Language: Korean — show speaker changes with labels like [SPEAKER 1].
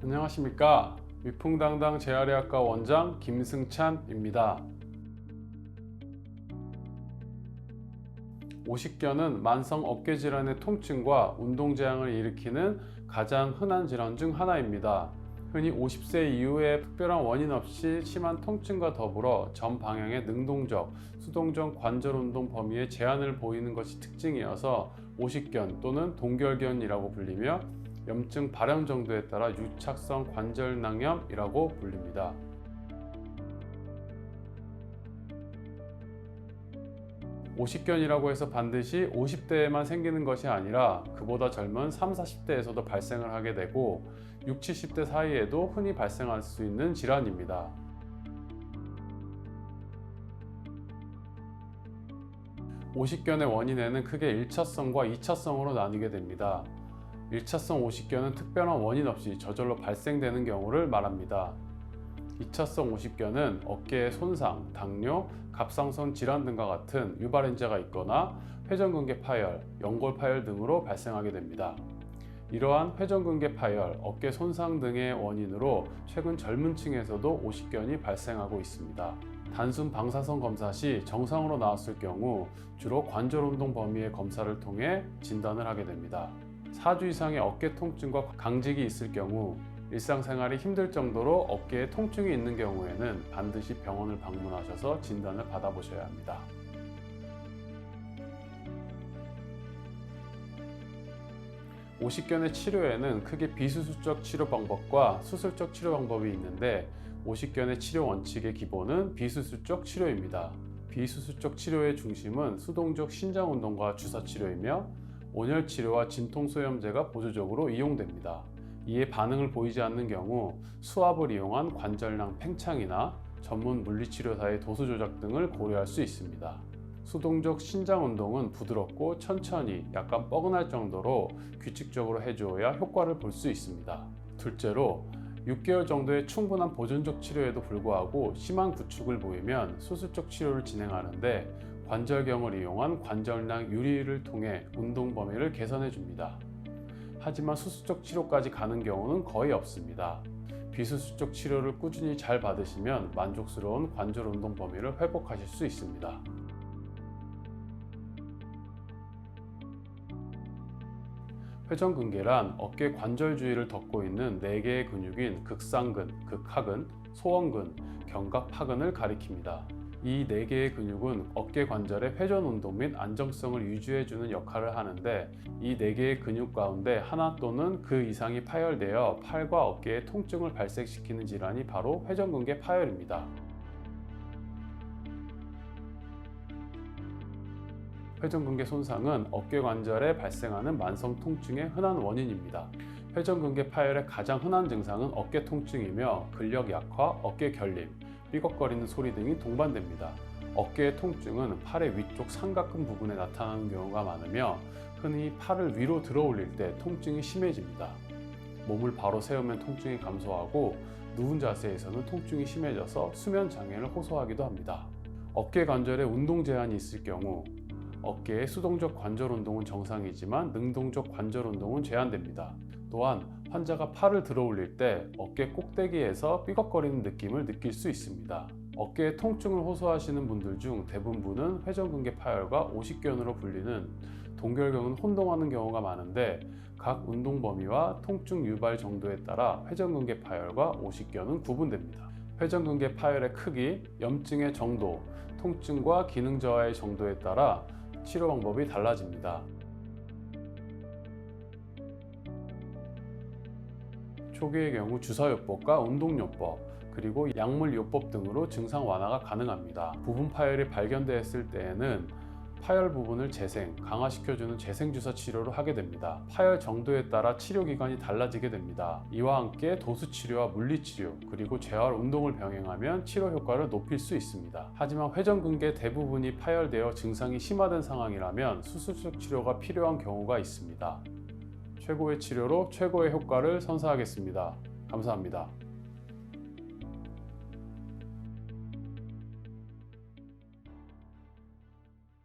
[SPEAKER 1] 안녕하십니까. 위풍당당 재활의학과 원장 김승찬입니다. 오십견은 만성 어깨 질환의 통증과 운동 재앙을 일으키는 가장 흔한 질환 중 하나입니다. 흔히 50세 이후에 특별한 원인 없이 심한 통증과 더불어 전 방향의 능동적, 수동적 관절 운동 범위에 제한을 보이는 것이 특징이어서 오십견 또는 동결견이라고 불리며 염증 발현 정도에 따라 유착성 관절낭염이라고 불립니다. 오십견이라고 해서 반드시 50대에만 생기는 것이 아니라 그보다 젊은 30, 40대에서도 발생을 하게 되고 60, 70대 사이에도 흔히 발생할 수 있는 질환입니다. 오십견의 원인에는 크게 1차성과 2차성으로 나뉘게 됩니다. 1차성 오십견은 특별한 원인 없이 저절로 발생되는 경우를 말합니다. 2차성 오십견은 어깨의 손상, 당뇨, 갑상선 질환 등과 같은 유발인자가 있거나 회전근개 파열, 연골 파열 등으로 발생하게 됩니다. 이러한 회전근개 파열, 어깨 손상 등의 원인으로 최근 젊은 층에서도 오십견이 발생하고 있습니다. 단순 방사선 검사 시 정상으로 나왔을 경우 주로 관절 운동 범위의 검사를 통해 진단을 하게 됩니다. 4주 이상의 어깨 통증과 강직이 있을 경우 일상생활이 힘들 정도로 어깨에 통증이 있는 경우에는 반드시 병원을 방문하셔서 진단을 받아보셔야 합니다. 오십견의 치료에는 크게 비수술적 치료 방법과 수술적 치료 방법이 있는데 오십견의 치료 원칙의 기본은 비수술적 치료입니다. 비수술적 치료의 중심은 수동적 신장 운동과 주사 치료이며 온열 치료와 진통소염제가 보조적으로 이용됩니다. 이에 반응을 보이지 않는 경우 수압을 이용한 관절낭 팽창이나 전문 물리치료사의 도수 조작 등을 고려할 수 있습니다. 수동적 신장 운동은 부드럽고 천천히 약간 뻐근할 정도로 규칙적으로 해주어야 효과를 볼 수 있습니다. 둘째로 6개월 정도의 충분한 보존적 치료에도 불구하고 심한 구축을 보이면 수술적 치료를 진행하는데 관절경을 이용한 관절낭 유리를 통해 운동 범위를 개선해 줍니다. 하지만 수술적 치료까지 가는 경우는 거의 없습니다. 비수술적 치료를 꾸준히 잘 받으시면 만족스러운 관절 운동 범위를 회복하실 수 있습니다. 회전근개란 어깨 관절 주위를 덮고 있는 4개의 근육인 극상근, 극하근, 소원근, 견갑하근을 가리킵니다. 이 4개의 근육은 어깨 관절의 회전 운동 및 안정성을 유지해주는 역할을 하는데 이 4개의 근육 가운데 하나 또는 그 이상이 파열되어 팔과 어깨에 통증을 발생시키는 질환이 바로 회전근개 파열입니다. 회전근개 손상은 어깨 관절에 발생하는 만성 통증의 흔한 원인입니다. 회전근개 파열의 가장 흔한 증상은 어깨 통증이며 근력 약화, 어깨 결림, 삐걱거리는 소리 등이 동반됩니다. 어깨의 통증은 팔의 위쪽 삼각근 부분에 나타나는 경우가 많으며 흔히 팔을 위로 들어 올릴 때 통증이 심해집니다. 몸을 바로 세우면 통증이 감소하고 누운 자세에서는 통증이 심해져서 수면 장애를 호소하기도 합니다. 어깨 관절에 운동 제한이 있을 경우 어깨의 수동적 관절 운동은 정상이지만 능동적 관절 운동은 제한됩니다. 또한 환자가 팔을 들어 올릴 때 어깨 꼭대기에서 삐걱거리는 느낌을 느낄 수 있습니다. 어깨에 통증을 호소하시는 분들 중 대부분은 회전근개 파열과 오십견으로 불리는 동결경은 혼동하는 경우가 많은데 각 운동 범위와 통증 유발 정도에 따라 회전근개 파열과 오십견은 구분됩니다. 회전근개 파열의 크기, 염증의 정도, 통증과 기능 저하의 정도에 따라 치료 방법이 달라집니다. 초기의 경우 주사요법과 운동요법, 그리고 약물요법 등으로 증상 완화가 가능합니다. 부분 파열이 발견되었을 때에는 파열 부분을 재생, 강화시켜주는 재생주사 치료를 하게 됩니다. 파열 정도에 따라 치료기간이 달라지게 됩니다. 이와 함께 도수치료와 물리치료, 그리고 재활 운동을 병행하면 치료 효과를 높일 수 있습니다. 하지만 회전근개 대부분이 파열되어 증상이 심화된 상황이라면 수술적 치료가 필요한 경우가 있습니다. 최고의 치료로 최고의 효과를 선사하겠습니다. 감사합니다.